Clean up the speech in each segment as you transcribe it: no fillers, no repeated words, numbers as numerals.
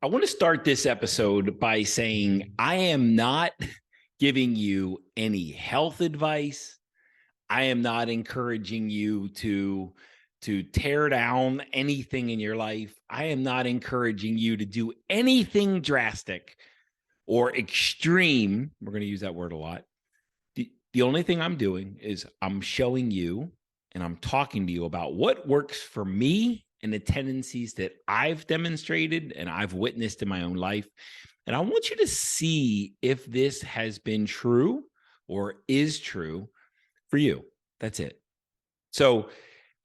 I want to start this episode by saying I am not giving you any health advice. I am not encouraging you to tear down anything in your life. I am not encouraging you to do anything drastic or extreme. We're going to use that word a lot. The only thing I'm doing is I'm showing you and I'm talking to you about what works for me and the tendencies that I've demonstrated and I've witnessed in my own life. And I want you to see if this has been true or is true for you. That's it. So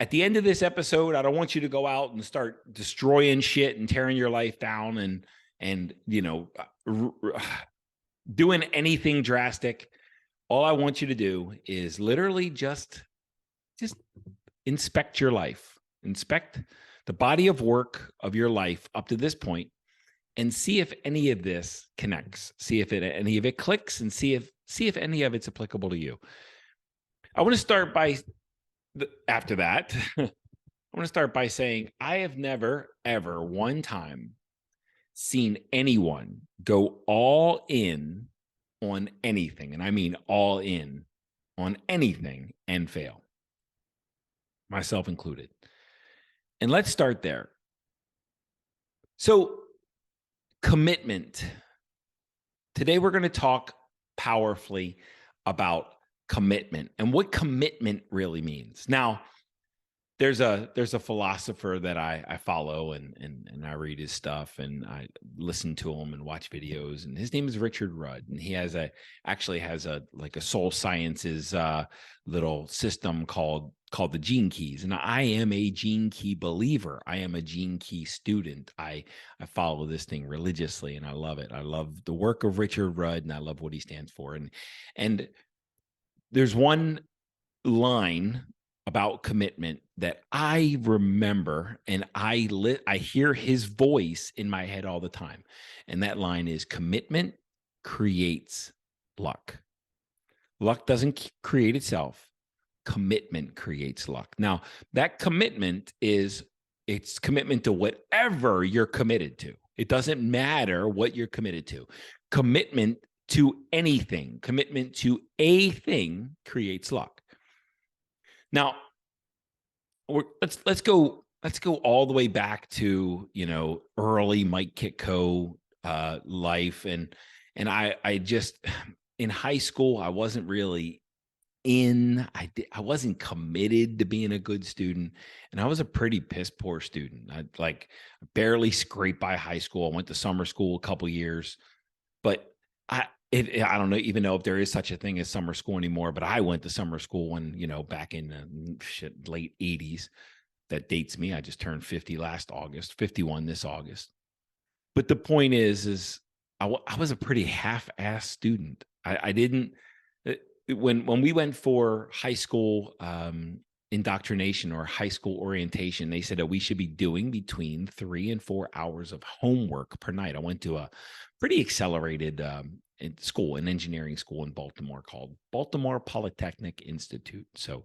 at the end of this episode, I don't want you to go out and start destroying shit and tearing your life down and doing anything drastic. All I want you to do is literally just inspect your life, inspect the body of work of your life up to this point, and see if any of this connects. See if any of it clicks, and see if any of it's applicable to you. I want to start by after that. I want to start by saying I have never ever one time seen anyone go all in on anything, and I mean all in on anything, and fail, myself included. And let's start there. So, commitment. Today, we're going to talk powerfully about commitment and what commitment really means. Now, there's a philosopher that I follow and I read his stuff and I listen to him and watch videos, and his name is Richard Rudd, and he actually has a soul sciences little system called the Gene Keys. And I am a Gene Key believer. I am a Gene Key student. I follow this thing religiously and I love it. I love the work of Richard Rudd and I love what he stands for. And there's one line about commitment that I remember, and I hear his voice in my head all the time. And that line is, commitment creates luck. Luck doesn't create itself. Commitment creates luck. Now, that commitment it's commitment to whatever you're committed to. It doesn't matter what you're committed to. Commitment to anything, commitment to a thing creates luck. Now, let's go all the way back to early Mike Kitco life, and I just in high school I wasn't really I wasn't committed to being a good student, and I was a pretty piss poor student. I barely scraped by high school. I went to summer school a couple years, but I don't even know if there is such a thing as summer school anymore, but I went to summer school when, back in the late 80s. That dates me. I just turned 50 last August, 51 this August. But the point is I was a pretty half-assed student. I didn't, when we went for high school indoctrination or high school orientation, they said that we should be doing between 3 and 4 hours of homework per night. I went to a pretty accelerated an engineering school in Baltimore called Baltimore Polytechnic Institute. So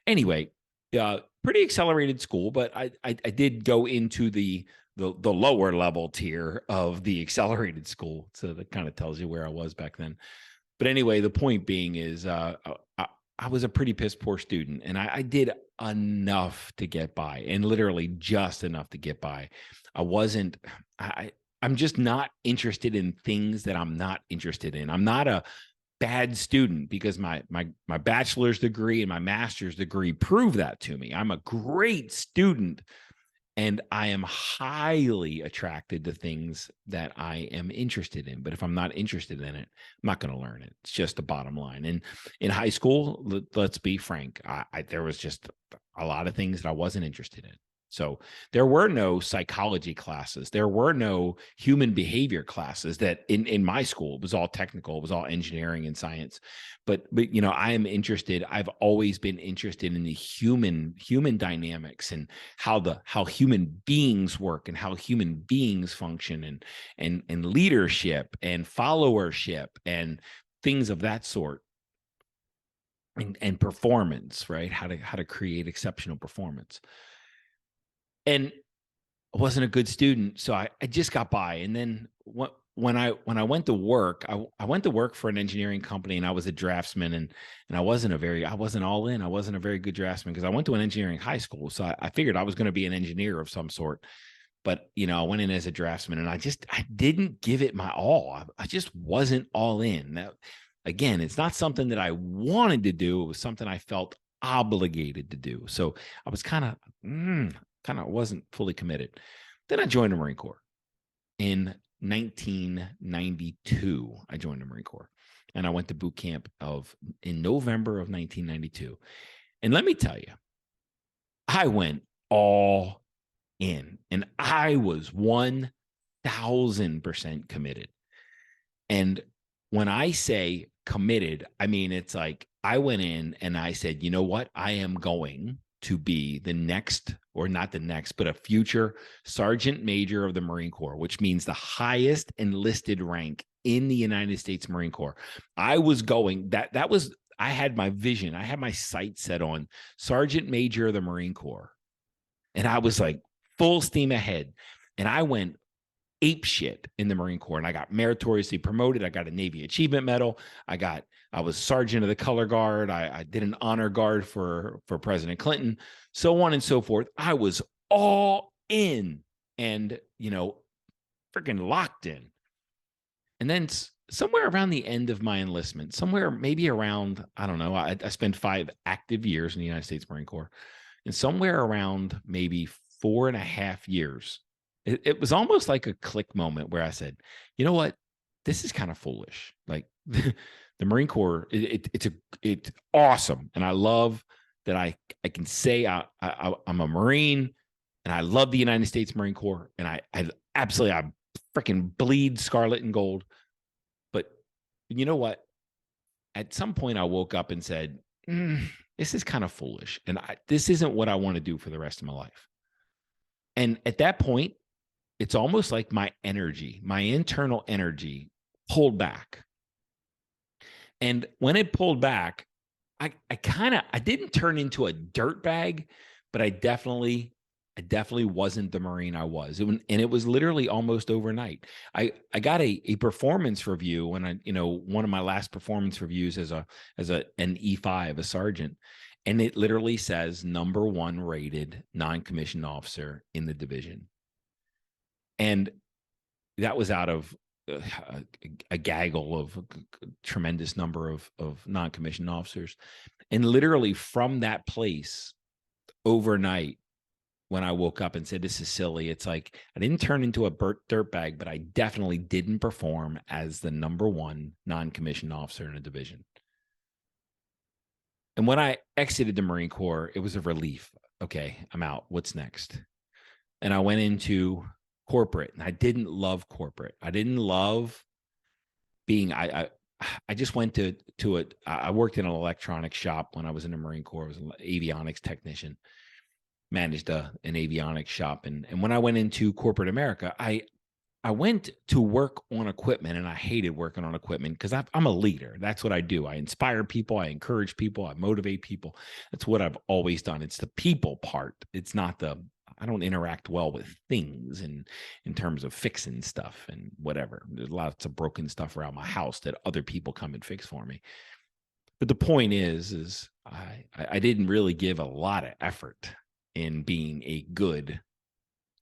anyway, pretty accelerated school, but I did go into the lower level tier of the accelerated school. So that kind of tells you where I was back then. But anyway, the point being is I was a pretty piss poor student, and I did enough to get by, and literally just enough to get by. I'm just not interested in things that I'm not interested in. I'm not a bad student because my bachelor's degree and my master's degree prove that to me. I'm a great student, and I am highly attracted to things that I am interested in. But if I'm not interested in it, I'm not going to learn it. It's just the bottom line. And in high school, let's be frank, there was just a lot of things that I wasn't interested in. So there were no psychology classes. There were no human behavior classes that in my school. It was all technical. It was all engineering and science. But I am interested. I've always been interested in the human dynamics and how human beings work and how human beings function and leadership and followership and things of that sort. And performance, right? How to create exceptional performance. And I wasn't a good student, so I just got by. And then when I went to work, I went to work for an engineering company, and I was a draftsman, and I wasn't all in. I wasn't a very good draftsman because I went to an engineering high school, so I figured I was going to be an engineer of some sort. But I went in as a draftsman, and I didn't give it my all. I just wasn't all in. That, again, it's not something that I wanted to do. It was something I felt obligated to do. So I was kind of wasn't fully committed. Then I joined the Marine Corps in 1992. I joined the Marine Corps, and I went to boot camp in November of 1992. And let me tell you, I went all in, and I was 1000% committed. And when I say committed, I mean, it's like I went in and I said, you know what? I am going to be the next, or not the next, but a future sergeant major of the Marine Corps, which means the highest enlisted rank in the United States Marine Corps. I was going, I had my vision, I had my sights set on sergeant major of the Marine Corps. And I was like full steam ahead. And I went ape shit in the Marine Corps, and I got meritoriously promoted. I got a Navy Achievement Medal. I was sergeant of the color guard. I did an honor guard for President Clinton, so on and so forth. I was all in, and freaking locked in. And then somewhere around the end of my enlistment, somewhere maybe around, I don't know, I spent 5 active years in the United States Marine Corps, and somewhere around maybe 4.5 years, it was almost like a click moment where I said, you know what? This is kind of foolish. Like the Marine Corps, it's awesome. And I love that I can say I'm a Marine, and I love the United States Marine Corps. And I freaking bleed scarlet and gold. But you know what? At some point I woke up and said, this is kind of foolish. And this isn't what I want to do for the rest of my life. And at that point, it's almost like my internal energy pulled back. And when it pulled back, I didn't turn into a dirtbag, but I definitely wasn't the Marine I was. And it was literally almost overnight. I got a performance review when one of my last performance reviews as an E5, a sergeant. And it literally says #1 rated non-commissioned officer in the division. And that was out of a gaggle of a tremendous number of non-commissioned officers. And literally from that place, overnight, when I woke up and said, this is silly, it's like I didn't turn into a dirtbag, but I definitely didn't perform as the #1 non-commissioned officer in a division. And when I exited the Marine Corps, it was a relief. Okay, I'm out. What's next? And I went into corporate, and I didn't love corporate. I didn't love being, I just went to it. I worked in an electronics shop when I was in the Marine Corps. I was an avionics technician, managed an avionics shop. And when I went into corporate America, I went to work on equipment, and I hated working on equipment because I'm a leader. That's what I do. I inspire people. I encourage people. I motivate people. That's what I've always done. It's the people part. It's not I don't interact well with things in terms of fixing stuff and whatever. There's lots of broken stuff around my house that other people come and fix for me. But the point is I didn't really give a lot of effort in being a good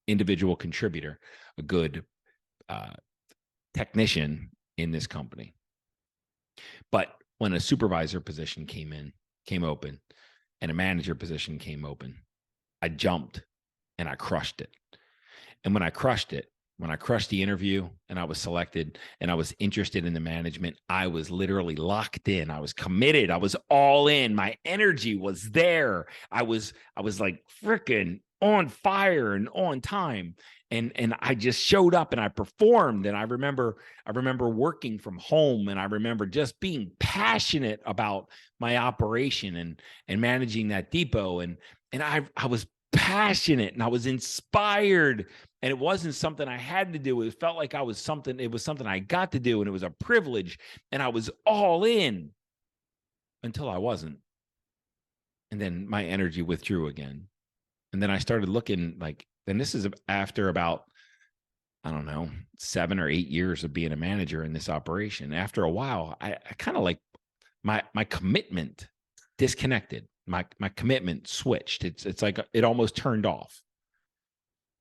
individual contributor, a good technician in this company. But when a supervisor position came open, and a manager position came open, I jumped and I crushed it. And when I crushed the interview and I was selected and I was interested in the management, I was literally locked in. I was committed. I was all in. My energy was there. I was like freaking on fire and on time. And I just showed up and I performed. And I remember working from home, and I remember just being passionate about my operation and managing that depot. And I was passionate and I was inspired, and it wasn't something I had to do. It felt like it was something I got to do, and it was a privilege, and I was all in until I wasn't. And then my energy withdrew again. And then I started looking like and this is after about, I don't know, 7 or 8 years of being a manager in this operation. After a while, I kind of like my commitment disconnected. My commitment switched. It's like it almost turned off.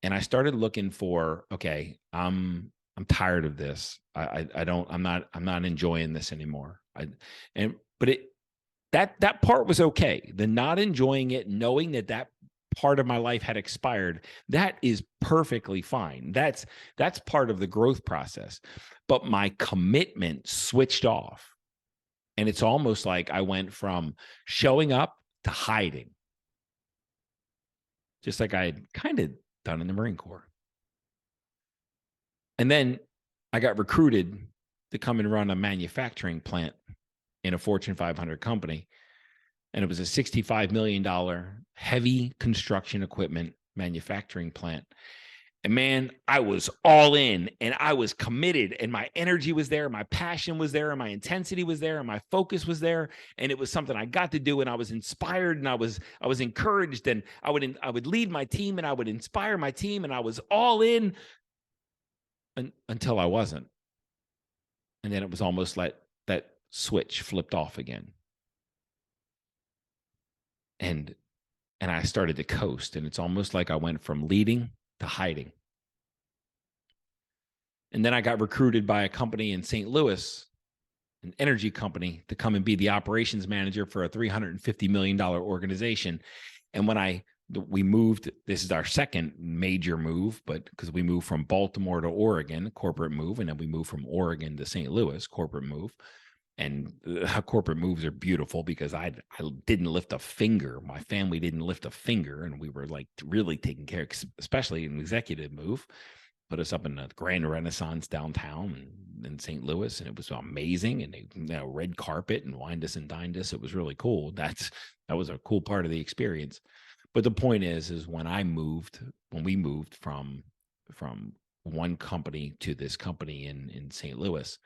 And I started looking for, okay, I'm tired of this. I'm not enjoying this anymore. But that part was okay. The not enjoying it, knowing that part of my life had expired, that is perfectly fine. That's part of the growth process. But my commitment switched off. And it's almost like I went from showing up to hiding, just like I had kind of done in the Marine Corps. And then I got recruited to come and run a manufacturing plant in a Fortune 500 company. And it was a $65 million heavy construction equipment manufacturing plant. And man, I was all in and I was committed, and my energy was there, my passion was there, and my intensity was there, and my focus was there. And it was something I got to do, and I was inspired, and I was encouraged, and I would lead my team, and I would inspire my team, and I was all in until I wasn't. And then it was almost like that switch flipped off again. And I started to coast, and it's almost like I went from leading to hiding. And then I got recruited by a company in St. Louis, an energy company, to come and be the operations manager for a $350 million organization. And when we moved, this is our second major move, but because we moved from Baltimore to Oregon, corporate move, and then we moved from Oregon to St. Louis, corporate move. And corporate moves are beautiful because I didn't lift a finger. My family didn't lift a finger, and we were like really taking care, especially an executive move. Put us up in the Grand Renaissance downtown in St. Louis, and it was amazing. And they, red carpet and wined us and dined us. It was really cool. That was a cool part of the experience. But the point is when we moved from one company to this company in St. Louis,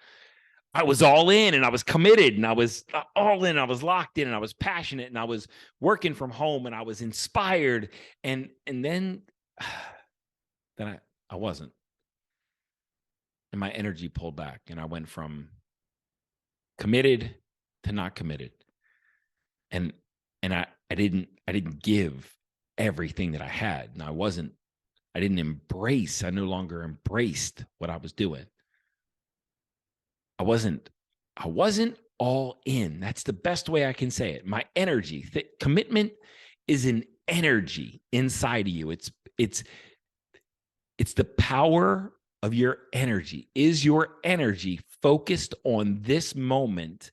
I was all in, and I was committed, and I was all in. I was locked in, and I was passionate, and I was working from home, and I was inspired. And then I wasn't. And my energy pulled back, and I went from committed to not committed. And I didn't give everything that I had. And I no longer embraced what I was doing. I wasn't all in. That's the best way I can say it. My energy, commitment is an energy inside of you. It's the power of your energy. Is your energy focused on this moment,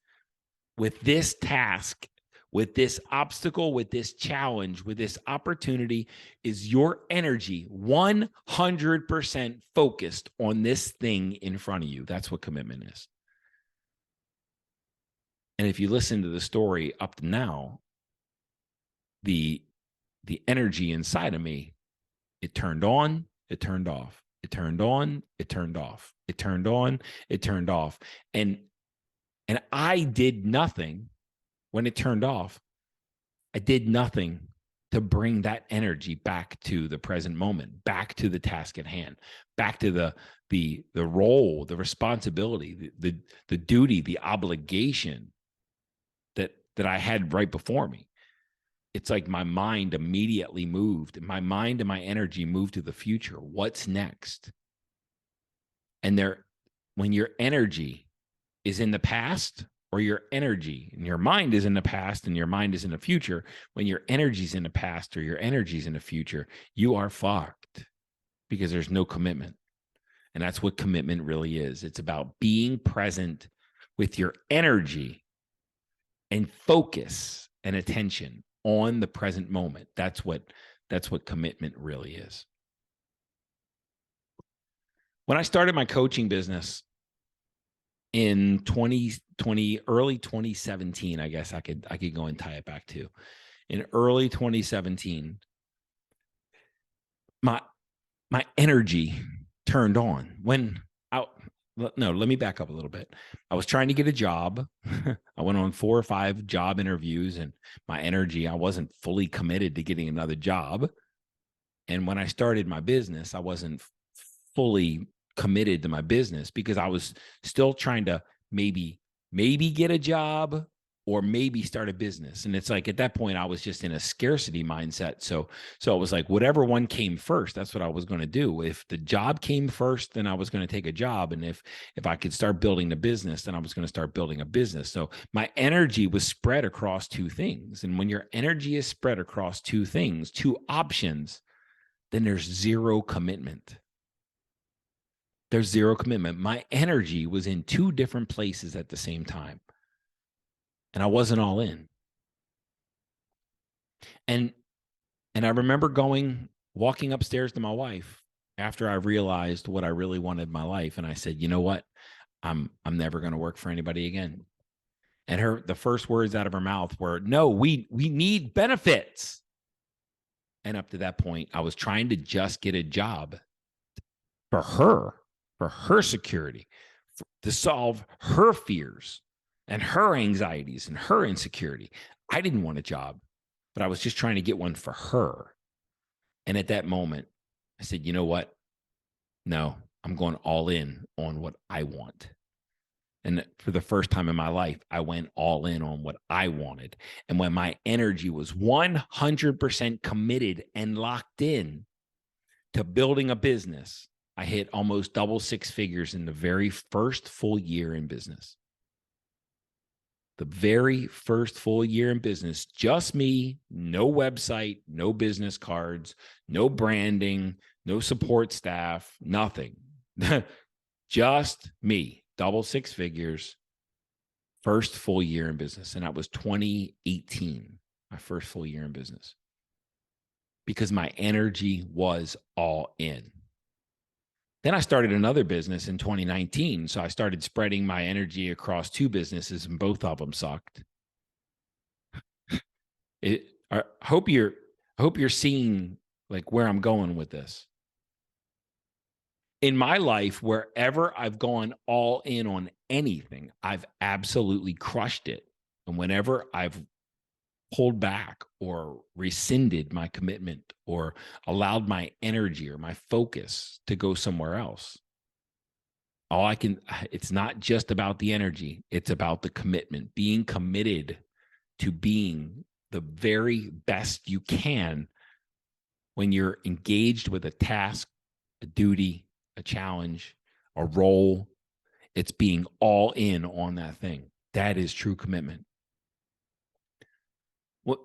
with this task, with this obstacle, with this challenge, with this opportunity? Is your energy 100% focused on this thing in front of you? That's what commitment is. And if you listen to the story up to now, the energy inside of me, it turned on, it turned off. It turned on, it turned off. It turned on, it turned off. And I did nothing when it turned off. I did nothing to bring that energy back to the present moment, back to the task at hand, back to the role, the responsibility, the duty, the obligation that I had right before me. It's like my mind immediately moved. My mind and my energy moved to the future. What's next? And when your energy is in the past, or your energy and your mind is in the past and your mind is in the future, when your energy's in the past or your energy's in the future, you are fucked, because there's no commitment. And that's what commitment really is. It's about being present with your energy and focus and attention on the present moment. That's what commitment really is. When I started my coaching business in 2020, early 2017, I guess I could go and tie it back to. In early 2017, my energy turned on let me back up a little bit. I was trying to get a job. I went on 4 or 5 job interviews, and my energy, I wasn't fully committed to getting another job. And when I started my business, I wasn't fully committed to my business because I was still trying to maybe get a job or maybe start a business. And it's like at that point I was just in a scarcity mindset. So it was like whatever one came first, that's what I was going to do. If the job came first, then I was going to take a job. And if I could start building the business, then I was going to start building a business. So my energy was spread across two things. And when your energy is spread across two things, two options, then there's zero commitment. There's zero commitment. My energy was in two different places at the same time, and I wasn't all in. And I remember walking upstairs to my wife after I realized what I really wanted in my life, and I said, "You know what? I'm never going to work for anybody again." And the first words out of her mouth were, "No, we need benefits." And up to that point, I was trying to just get a job for her security, to solve her fears and her anxieties and her insecurity. I didn't want a job, but I was just trying to get one for her. And at that moment, I said, you know what? No, I'm going all in on what I want. And for the first time in my life, I went all in on what I wanted. And when my energy was 100% committed and locked in to building a business, I hit almost double six figures in the very first full year in business. The very first full year in business, just me, no website, no business cards, no branding, no support staff, nothing. Just me, double six figures, first full year in business. And that was 2018, my first full year in business, because my energy was all in. Then I started another business in 2019. So I started spreading my energy across two businesses, and both of them sucked. I hope you're seeing like where I'm going with this. In my life, wherever I've gone all in on anything, I've absolutely crushed it. And whenever I've pulled back or rescinded my commitment or allowed my energy or my focus to go somewhere else, it's not just about the energy, it's about the commitment, being committed to being the very best you can when you're engaged with a task, a duty, a challenge, a role. It's being all in on that thing. That is true commitment. Well,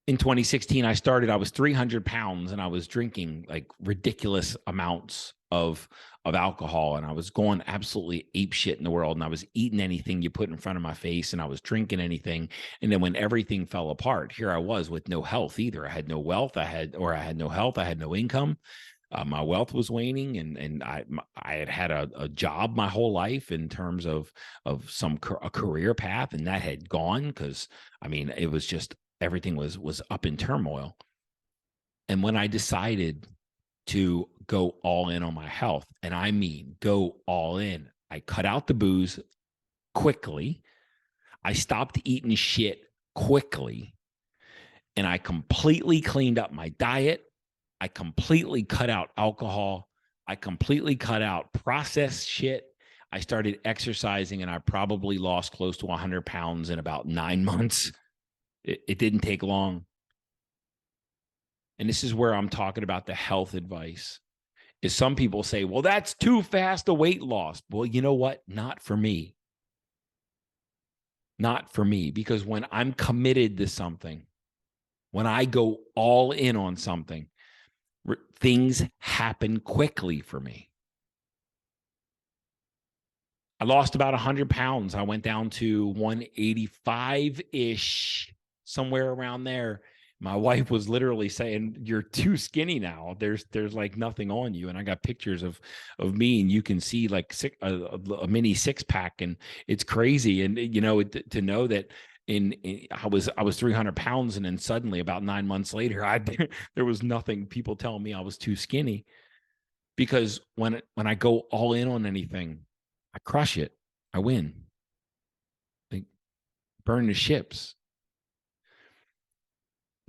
in 2016, I was 300 pounds and I was drinking like ridiculous amounts of alcohol, and I was going absolutely ape shit in the world, and I was eating anything you put in front of my face, and I was drinking anything. And then when everything fell apart, here I was with no health either. I had no wealth. I had no health. I had no income. My wealth was waning, and I had a job my whole life in terms of a career path, and that had gone because I mean it was just everything was up in turmoil. And when I decided to go all in on my health, and I mean go all in, I cut out the booze quickly. I stopped eating shit quickly, and I completely cleaned up my diet. I completely cut out alcohol. I completely cut out processed shit. I started exercising, and I probably lost close to 100 pounds in about 9 months. It didn't take long. And this is where I'm talking about the health advice. Is some people say, well, that's too fast a weight loss. Well, you know what? Not for me. Not for me. Because when I'm committed to something, when I go all in on something, things happen quickly for me. I lost about 100 pounds. I went down to 185-ish, somewhere around there. My wife was literally saying, you're too skinny now. There's like nothing on you. And I got pictures of me, and you can see like a mini six pack, and it's crazy. And, you know, to know that I was 300 pounds. And then suddenly about 9 months later, there was nothing. People telling me I was too skinny, because when I go all in on anything, I crush it. I win. Like burn the ships.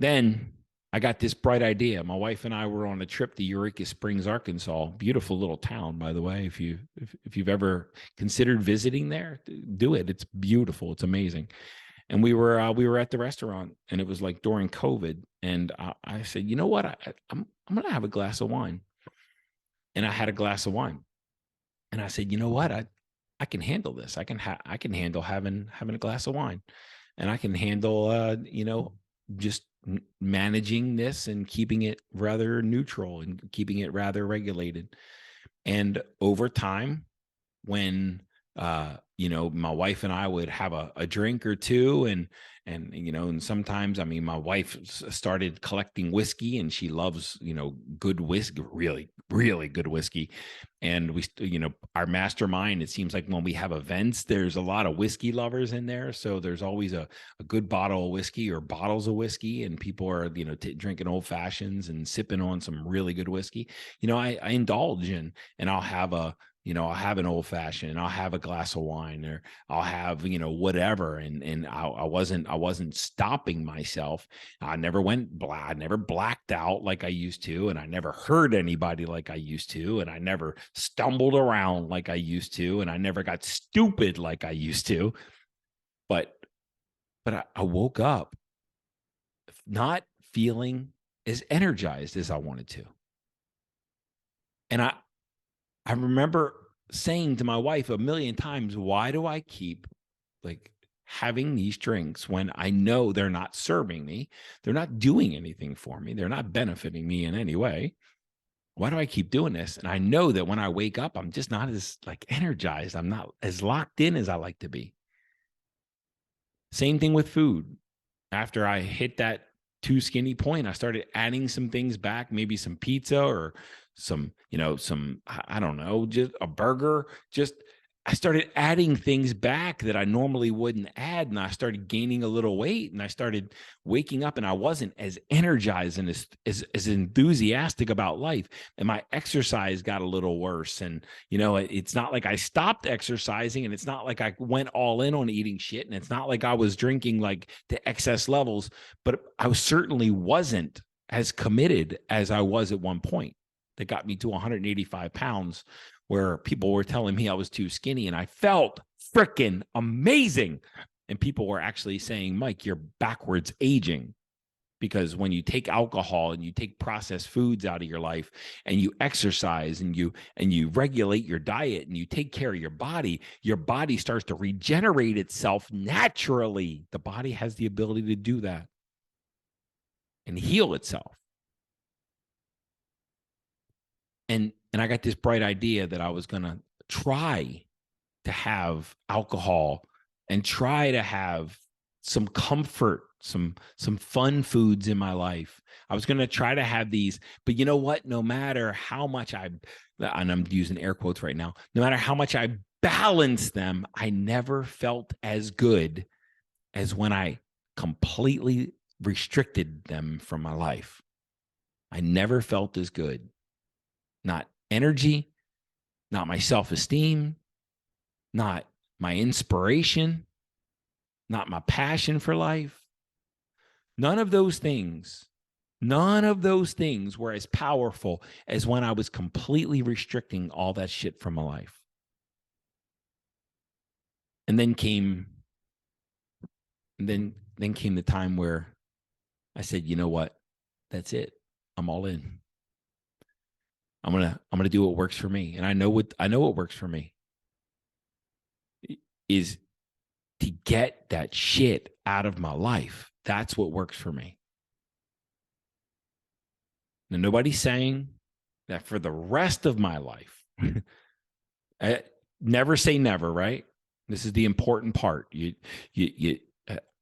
Then I got this bright idea. My wife and I were on a trip to Eureka Springs, Arkansas. Beautiful little town, by the way. If you've ever considered visiting there, do it. It's beautiful. It's amazing. And we were at the restaurant, and it was like during COVID. And I said, you know what? I'm gonna have a glass of wine. And I had a glass of wine, and I said, you know what? I can handle this. I can handle having a glass of wine, and I can handle just managing this and keeping it rather neutral and keeping it rather regulated. And over time, when my wife and I would have a drink or two, and sometimes, I mean, my wife started collecting whiskey, and she loves good whiskey, really really good whiskey. And our mastermind, it seems like when we have events, there's a lot of whiskey lovers in there, so there's always a good bottle of whiskey or bottles of whiskey, and people are drinking old fashions and sipping on some really good whiskey. I indulge in, and I'll have an old fashioned, and I'll have a glass of wine, or I'll have, whatever. And I wasn't stopping myself. I never blacked out like I used to. And I never hurt anybody like I used to. And I never stumbled around like I used to. And I never got stupid like I used to. But I woke up not feeling as energized as I wanted to. And I remember saying to my wife a million times, why do I keep like having these drinks when I know they're not serving me? They're not doing anything for me. They're not benefiting me in any way. Why do I keep doing this? And I know that when I wake up, I'm just not as energized. I'm not as locked in as I like to be. Same thing with food. After I hit that too skinny point, I started adding some things back, maybe some pizza or some, I don't know, just a burger. I started adding things back that I normally wouldn't add. And I started gaining a little weight, and I started waking up, and I wasn't as energized and as enthusiastic about life. And my exercise got a little worse. And, it's not like I stopped exercising, and it's not like I went all in on eating shit. And it's not like I was drinking like to excess levels, but I certainly wasn't as committed as I was at one point. That got me to 185 pounds, where people were telling me I was too skinny, and I felt freaking amazing. And people were actually saying, Mike, you're backwards aging, because when you take alcohol and you take processed foods out of your life, and you exercise, and you regulate your diet, and you take care of your body starts to regenerate itself naturally. The body has the ability to do that and heal itself. And I got this bright idea that I was going to try to have alcohol and try to have some comfort, some fun foods in my life. I was going to try to have these, but you know what? No matter how much and I'm using air quotes right now, no matter how much I balanced them, I never felt as good as when I completely restricted them from my life. I never felt as good. Not energy, not my self-esteem, not my inspiration, not my passion for life. None of those things were as powerful as when I was completely restricting all that shit from my life. And then came the time where I said, you know what? That's it. I'm all in. I'm gonna do what works for me. And I know what works for me is to get that shit out of my life. That's what works for me. Now, nobody's saying that for the rest of my life. Never say never, right? This is the important part.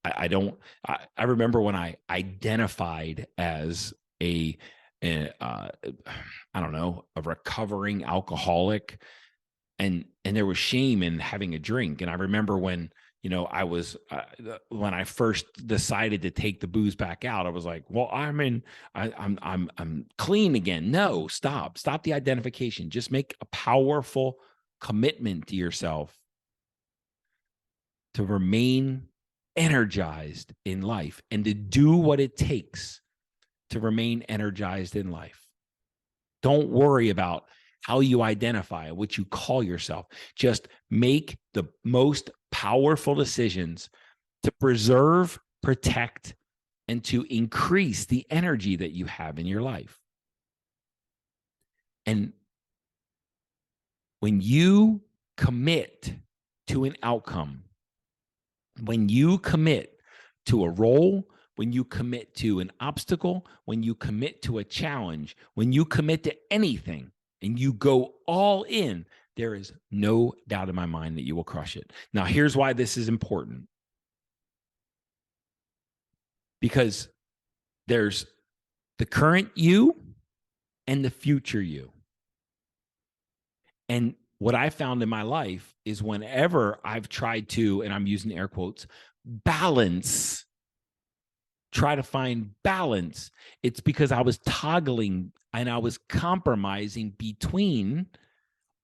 I remember when I identified as I don't know, a recovering alcoholic, and there was shame in having a drink. And I remember when when I first decided to take the booze back out, I was like, well, I'm clean again. No, stop the identification. Just make a powerful commitment to yourself to remain energized in life and to do what it takes to remain energized in life. Don't worry about how you identify, what you call yourself. Just make the most powerful decisions to preserve, protect, and to increase the energy that you have in your life. And when you commit to an outcome, when you commit to a role, when you commit to an obstacle, when you commit to a challenge, when you commit to anything and you go all in, there is no doubt in my mind that you will crush it. Now, here's why this is important. Because there's the current you and the future you. And what I found in my life is whenever I've tried to, and I'm using air quotes, try to find balance, it's because I was toggling and I was compromising between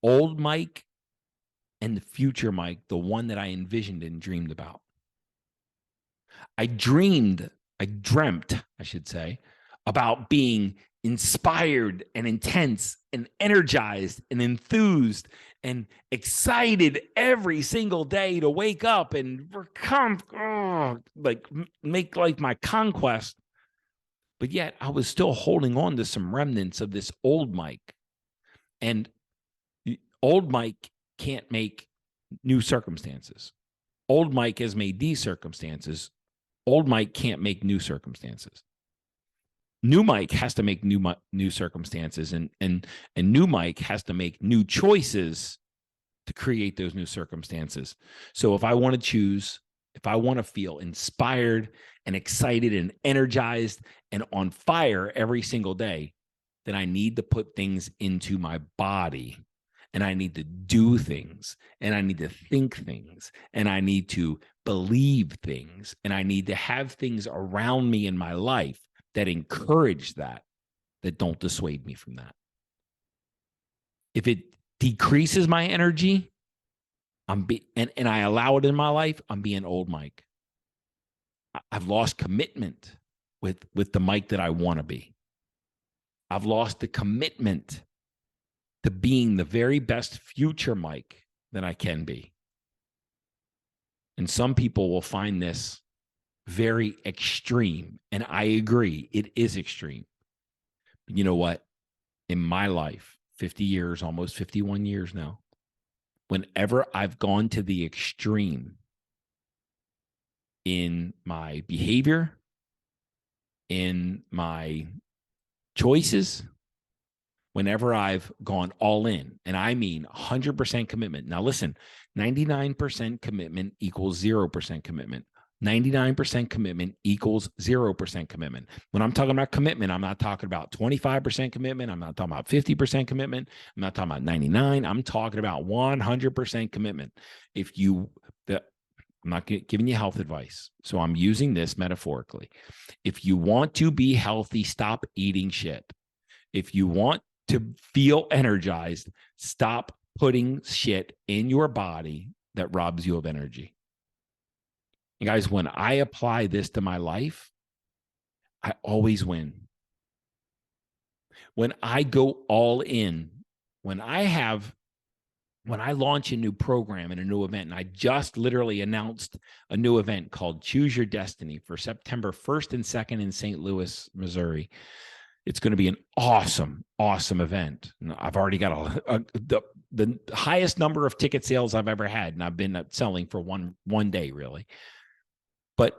old Mike and the future Mike, the one that I envisioned and dreamed about. I dreamt, I should say, about being inspired and intense and energized and enthused and excited every single day to wake up and make life my conquest. But yet I was still holding on to some remnants of this old Mike. And old Mike can't make new circumstances. Old Mike has made these circumstances. Old Mike can't make new circumstances. New Mike has to make new circumstances, and new Mike has to make new choices to create those new circumstances. So if I want to choose, if I want to feel inspired and excited and energized and on fire every single day, then I need to put things into my body, and I need to do things, and I need to think things, and I need to believe things, and I need to have things around me in my life that encourage that don't dissuade me from that. If it decreases my energy, and I allow it in my life, I'm being old Mike. I've lost commitment with the Mike that I want to be. I've lost the commitment to being the very best future Mike that I can be. And some people will find this very extreme. And I agree, it is extreme. But you know what? In my life, 50 years, almost 51 years now, whenever I've gone to the extreme in my behavior, in my choices, whenever I've gone all in, and I mean 100% commitment. Now listen, 99% commitment equals 0% commitment. 99% commitment equals 0% commitment. When I'm talking about commitment, I'm not talking about 25% commitment. I'm not talking about 50% commitment. I'm not talking about 99. I'm talking about 100% commitment. I'm not giving you health advice, so I'm using this metaphorically. If you want to be healthy, stop eating shit. If you want to feel energized, stop putting shit in your body that robs you of energy. And guys, when I apply this to my life, I always win. When I go all in, when I launch a new program and a new event, and I just literally announced a new event called Choose Your Destiny for September 1st and 2nd in St. Louis, Missouri. It's going to be an awesome, awesome event. I've already got the highest number of ticket sales I've ever had, and I've been selling for one day, really. But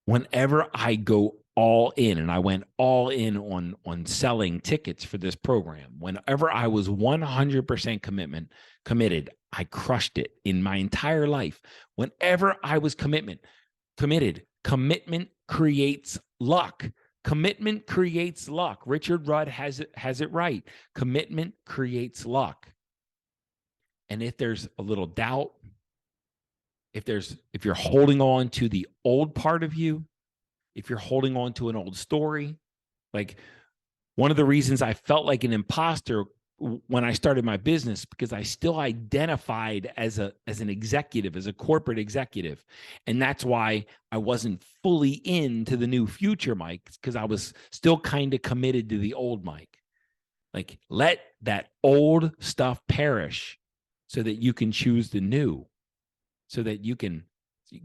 whenever I go all in, and I went all in on selling tickets for this program, whenever I was 100% committed, I crushed it in my entire life. Whenever I was committed, commitment creates luck. Commitment creates luck. Richard Rudd has it right. Commitment creates luck. And if there's a little doubt, if you're holding on to the old part of you, if you're holding on to an old story, like one of the reasons I felt like an imposter when I started my business, because I still identified as an executive, as a corporate executive. And that's why I wasn't fully into the new future Mike, because I was still kind of committed to the old Mike. Like, let that old stuff perish so that you can choose the new, so that you can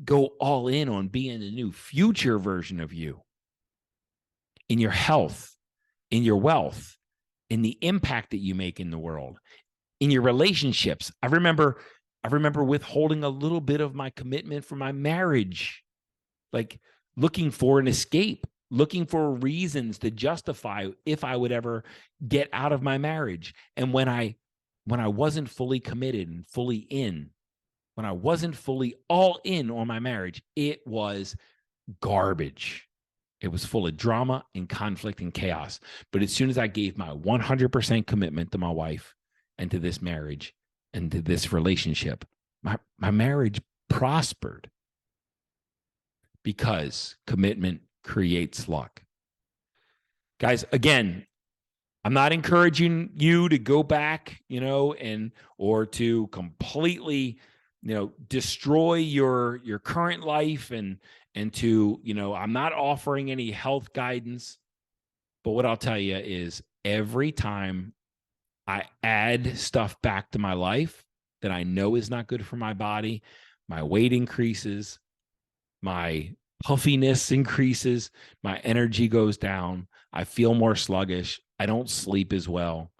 go all in on being the new future version of you, in your health, in your wealth, in the impact that you make in the world, in your relationships. I remember withholding a little bit of my commitment for my marriage, like looking for an escape, looking for reasons to justify if I would ever get out of my marriage. And when I wasn't fully committed and fully in, when I wasn't fully all in on my marriage, it was garbage. It was full of drama and conflict and chaos. But as soon as I gave my 100% commitment to my wife and to this marriage and to this relationship, my marriage prospered, because commitment creates luck. Guys, again, I'm not encouraging you to go back, or to completely, destroy your current life and to, I'm not offering any health guidance. But what I'll tell you is, every time I add stuff back to my life that I know is not good for my body, my weight increases, my puffiness increases, my energy goes down, I feel more sluggish, I don't sleep as well,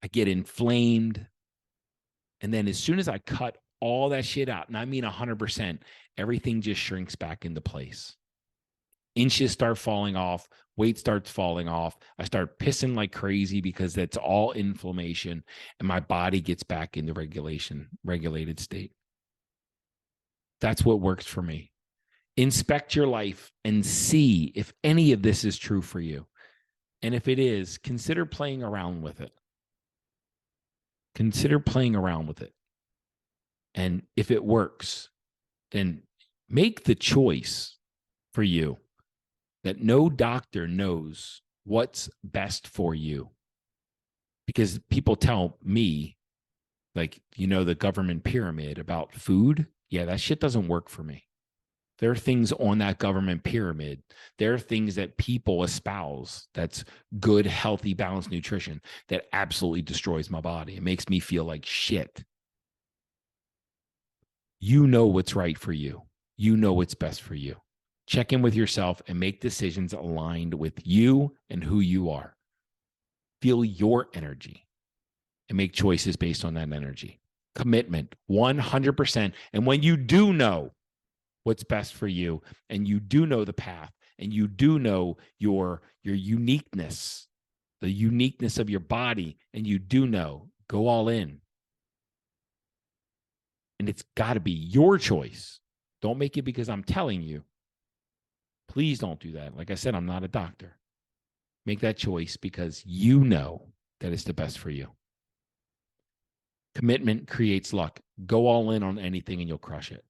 I get inflamed. And then as soon as I cut all that shit out, and I mean 100%, everything just shrinks back into place. Inches start falling off, weight starts falling off. I start pissing like crazy because that's all inflammation, and my body gets back into regulated state. That's what works for me. Inspect your life and see if any of this is true for you. And if it is, consider playing around with it. Consider playing around with it. And if it works, then make the choice for you that no doctor knows what's best for you. Because people tell me, like, the government pyramid about food. Yeah, that shit doesn't work for me. There are things on that government pyramid. There are things that people espouse that's good, healthy, balanced nutrition that absolutely destroys my body. It makes me feel like shit. You know what's right for you. You know what's best for you. Check in with yourself and make decisions aligned with you and who you are. Feel your energy and make choices based on that energy. Commitment, 100%. And when you do know what's best for you, and you do know the path, and you do know your uniqueness, the uniqueness of your body, and you do know, go all in. And it's got to be your choice. Don't make it because I'm telling you. Please don't do that. Like I said, I'm not a doctor. Make that choice because you know that it's the best for you. Commitment creates luck. Go all in on anything and you'll crush it.